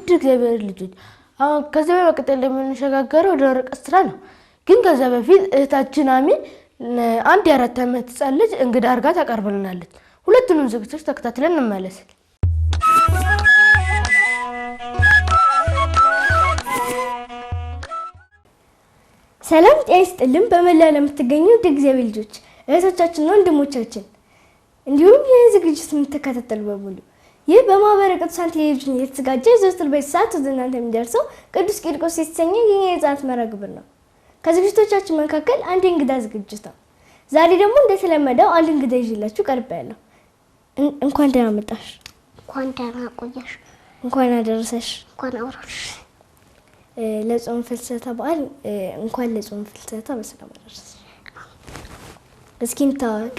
ውድ እግዚአብሔር ልጆች አሁን ከዛ በመቀጠል የምንሸጋገረው ወደ ርቀት ስራ ነው። ግን ከዛ በፊት እህታችን አሚን አንድ የአራት ዓመት ህፃን ልጅ እንግዳ አርጋ ታቀርብልናለች። ሁለቱንም ዝግጅቶች ተከታትለን እንመለስ። ሰላም ጤና ይስጥልን። በመላው ለምትገኙ እግዚአብሔር ልጆች እህቶቻችንና ወንድሞቻችን እንዲሁም ይህን ዝግጅት የምትከታተሉ በሙሉ ይህ በማህበረ ቅዱሳን ቴሌቪዥን የተዘጋጀ ዘወትር በሰዓት ወደ እናንተ የሚደርሰው ቅዱስ ቂርቆስ የተሰኘ የህፃናት መርሃ ግብር ነው። ከዝግጅቶቻችን መካከል አንድ እንግዳ ዝግጅት ነው። ዛሬ ደግሞ እንደተለመደው አንድ እንግዳ ይዤላችሁ ቀርቤያለሁ። እንኳን ደህና መጣሽ። እንኳን ደህና ቆየሽ። እንኳን አደረሰሽ። እንኳን አውራሽ። ለጾም ፍልሰታ በዓል እንኳን ለጾም ፍልሰታ በሰላም አደረሰሽ። እስኪ እንታወቅ።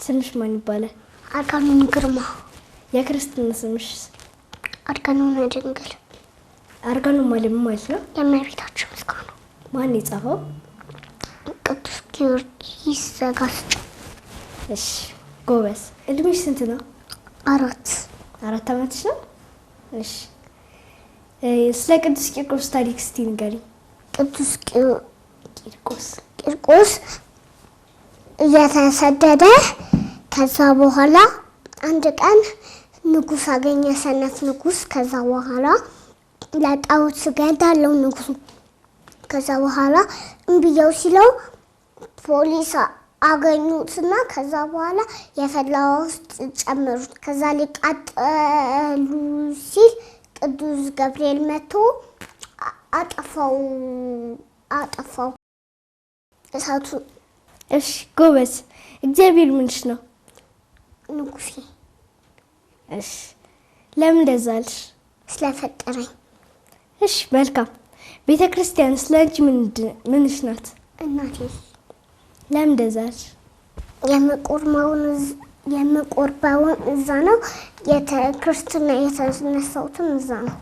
ስምሽ ማን ይባላል? አርጋኖን ግርማ። የክርስትና ስምሽ? አርጋኖን ድንግል። አርጋኖን ማለት ምን ማለት ነው? የእመቤታችን ምስጋና። ማን የጻፈው? ቅዱስ ጊዮርጊስ ዘጋስጫ። እሺ ጎበዝ። እድሜሽ ስንት ነው? 4 ዓመትሽ ነው? እሺ ስለ ቅዱስ ቂርቆስ ታሪክ እስቲ ንገሪኝ። ቅዱስ ቂርቆስ እየተሰደደ ከዛ በኋላ አንድ ቀን ንጉስ አገኘ፣ ሰነት ንጉስ። ከዛ በኋላ ለጣዖት ስገዳለው ንጉሱ። ከዛ በኋላ እምብየው ሲለው ፖሊስ አገኙትና ከዛ በኋላ የፈላ ውስጥ ጨመሩት። ከዛ ሊቃጠሉ ሲል ቅዱስ ገብርኤል መጥቶ አጠፋው እሳቱ። እሺ ጎበዝ። እግዚአብሔር ምንሽ ነው? ንጉሴ። እሺ ለምን እንደዛ አልሽ? ስለፈጠረኝ። እሺ መልካም። ቤተክርስቲያን ስለአንቺ ምንሽ ናት? እናቴ። ለምን እንደዛ አልሽ? የምቆርበውን እዛ ነው፣ ክርስትና የተነሳሁትም እዛ ነው።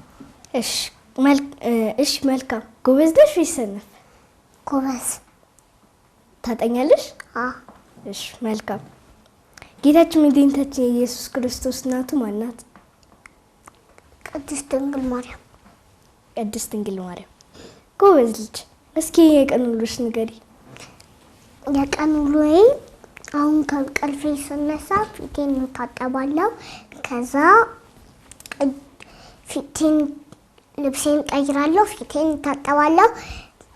እሺ መልካም። ጎበዝ ነሽ ወይስ ሰነፍ? ጎበዝ። ታጠኛለሽ? እሺ መልካም። ጌታችን መድኃኒታችን ኢየሱስ ክርስቶስ እናቱ ማን ናት? ቅድስት ድንግል ማርያም። ቅድስት ድንግል ማርያም። ጎበዝ ልጅ። እስኪ የቀን ውሎሽ ንገሪ። የቀን ውሎዬ አሁን ከእንቅልፌ ስነሳ ፊቴን እታጠባለሁ። ከዛ ልብሴን ቀይራለሁ፣ ፊቴን እታጠባለሁ።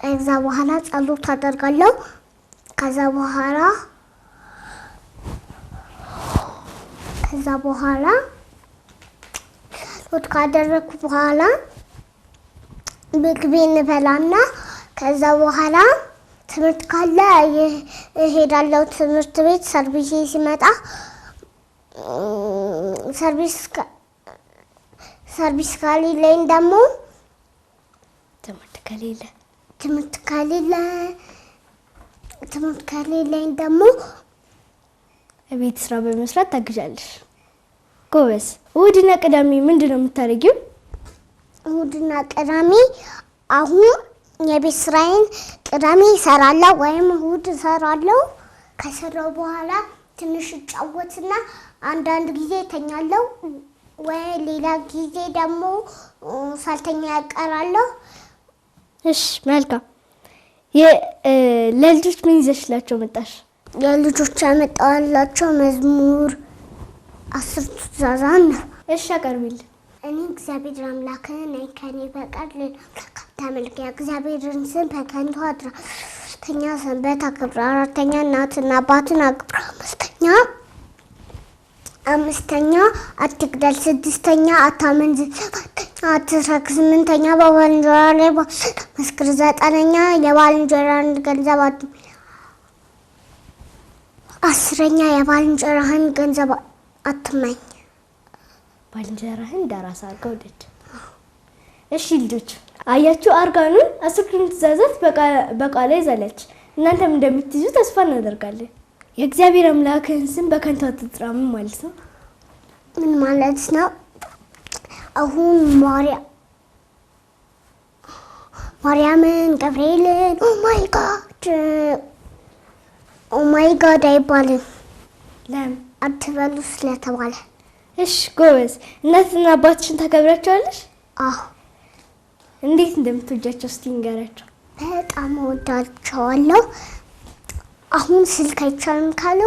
ከዛ በኋላ ጸሎት አደርጋለሁ። ከዛ ጸሎት ካደረኩ በኋላ ምግቤን እበላና ከዛ በኋላ ትምህርት ካለ እሄዳለሁ ትምህርት ቤት። ሰርቪስ ሲመጣ ሰርቪስ ከሌለኝ ደግሞ ትምህርት ከሌለኝ ደግሞ ቤት ስራ በመስራት ታግዣለሽ። ጎበዝ። እሑድና ቅዳሜ ምንድን ነው የምታደርጊው? እሑድና ቅዳሜ አሁን የቤት ስራዬን ቅዳሜ እሰራለሁ ወይም እሑድ እሰራለሁ። ከሰራው በኋላ ትንሽ እጫወትና አንዳንድ ጊዜ እተኛለሁ፣ ወይ ሌላ ጊዜ ደግሞ ሳልተኛ እቀራለሁ። እሺ መልካም። ለልጆች ምን ይዘሽላቸው መጣሽ? የልጆች ያመጣላቸው መዝሙር 10 ትእዛዛት ነው። እሺ አቀርቢልን። እኔ እግዚአብሔር አምላክህ ነኝ፣ ከኔ በቀር ሌላ አምላክ አታምልክ። የእግዚአብሔርን ስም በከንቱ አትጥራ። ሶስተኛ ሰንበት አክብር። አራተኛ እናትና አባትን አክብር። አምስተኛ አትግደል። ስድስተኛ አታመንዝር። ሰባተኛ አትስረቅ። ስምንተኛ በባልንጀራ ላይ መስክር። ዘጠነኛ የባልንጀራህን ገንዘብ አትመኝ። 10ኛ የባልንጀራህን ገንዘብ አትመኝ። ባልንጀራህን እንደራስ አድርገህ ውደድ። እሺ ልጆች አያችሁ፣ አርጋኖን 10 ትእዛዛት በቃሏ ይዛለች። እናንተም እንደምትይዙ ተስፋ እናደርጋለን። የእግዚአብሔር አምላክህን ስም በከንቱ አትጥራ ምን ማለት ነው? ምን ማለት ነው? አሁን ማርያምን ገብርኤልን ኦ ማይ ጋድ አይባልም። ለምን አትበሉ ስለተባለ። እሺ ጎበዝ። እናትና አባትሽን ታከብራቸዋለሽ? አዎ። እንዴት እንደምትወጃቸው እስቲ ንገራቸው። በጣም እወዳቸዋለሁ። አሁን ስልክ አይቻልም ካሉ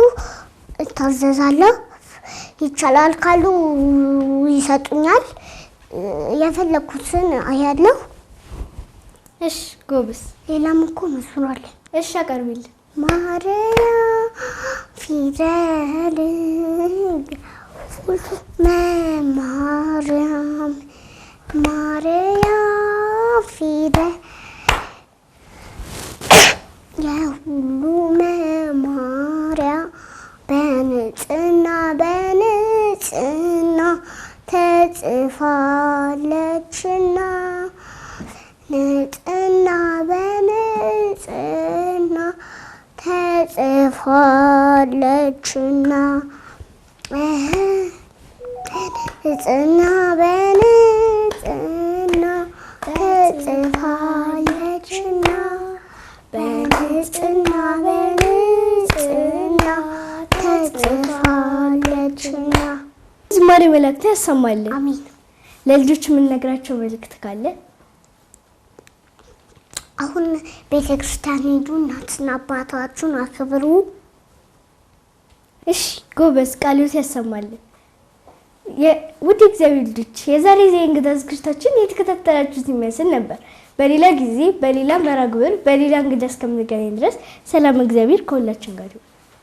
እታዘዛለሁ፣ ይቻላል ካሉ ይሰጡኛል። የፈለኩትን አያለሁ። እሺ ጎበዝ። ሌላም እኮ መዝሙር አለ። እሺ አቀርቢልን። ማርያም ፊደል ማርያም ማርያም ፊደል የሁሉ መማሪያ በንጽህና ተጽፋለችና ንጽህና በንጽህና ተጽፋለችና ንጽህና በንጽህና ተጽፋለችና በንጽህና ተጽፋለችና። ዝማሬ መልእክት ያሰማልን። አሜን። ለልጆች የምንነግራቸው መልእክት ካለ? አሁን ቤተክርስቲያን ሂዱ፣ እናትና አባታችሁን አክብሩ። እሺ ጎበዝ። ቃልዮት ያሰማልን። ውድ እግዚአብሔር ልጆች የዛሬ የእንግዳ ዝግጅታችን የተከታተላችሁት ይመስል ነበር። በሌላ ጊዜ በሌላ መርሃ ግብር በሌላ እንግዳ እስከምንገናኝ ድረስ ሰላም እግዚአብሔር ከሁላችን ጋር ይሁን።